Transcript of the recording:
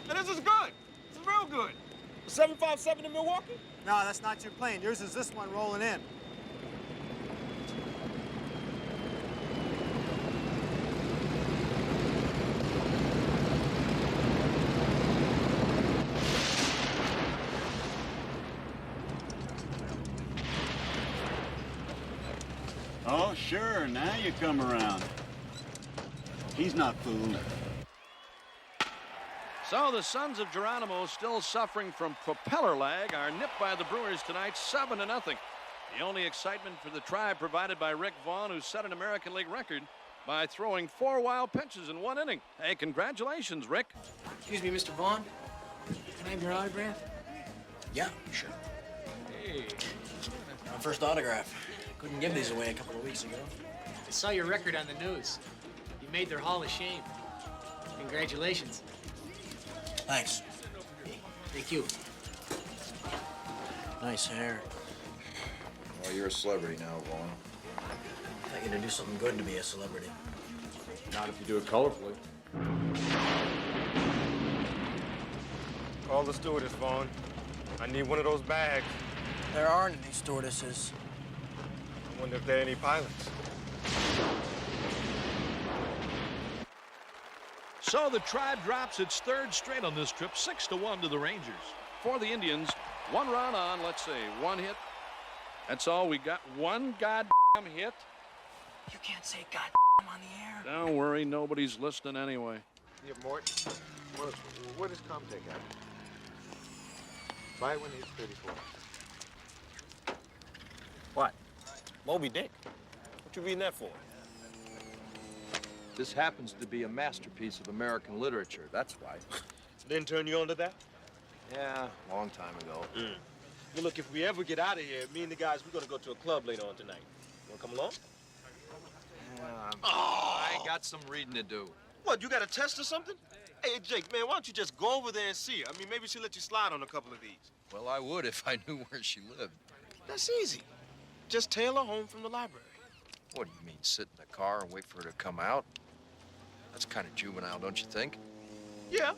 And this is good. This is real good. 757 in Milwaukee? No, that's not your plane. Yours is this one rolling in. Oh, sure, now you come around. He's not fooled. So the Sons of Geronimo, still suffering from propeller lag, are nipped by the Brewers tonight 7-0. The only excitement for the Tribe provided by Rick Vaughn, who set an American League record by throwing 4 wild pitches in 1 inning. Hey, congratulations, Rick. Excuse me, Mr. Vaughn. Can I have your autograph? Yeah, sure. Hey. My first autograph. Couldn't give these away a couple of weeks ago. I saw your record on the news. You made their Hall of Shame. Congratulations. Thanks. Thank you. Nice hair. Well, you're a celebrity now, Vaughn. I thought you had to do something good to be a celebrity. Not if you do it colorfully. Call the stewardess, Vaughn. I need one of those bags. There aren't any stewardesses. I wonder if there are any pilots. So the Tribe drops its 3rd straight on this trip, 6-1 to the Rangers. For the Indians, 1 run on, let's see, 1 hit. That's all. We got 1 goddamn hit. You can't say goddamn on the air. Don't worry, nobody's listening anyway. Yeah, Mort. What does Comtech have? Buy it when he's 34. What? Moby Dick? What you reading that for? This happens to be a masterpiece of American literature, that's why. Didn't turn you on to that? Yeah, long time ago. Well, look, if we ever get out of here, me and the guys, we're gonna go to a club later on tonight. You wanna come along? I got some reading to do. What, you got a test or something? Hey, Jake, man, why don't you just go over there and see her? I mean, maybe she'll let you slide on a couple of these. Well, I would if I knew where she lived. That's easy. Just tail her home from the library. What do you mean, sit in the car and wait for her to come out? That's kind of juvenile, don't you think? Yeah,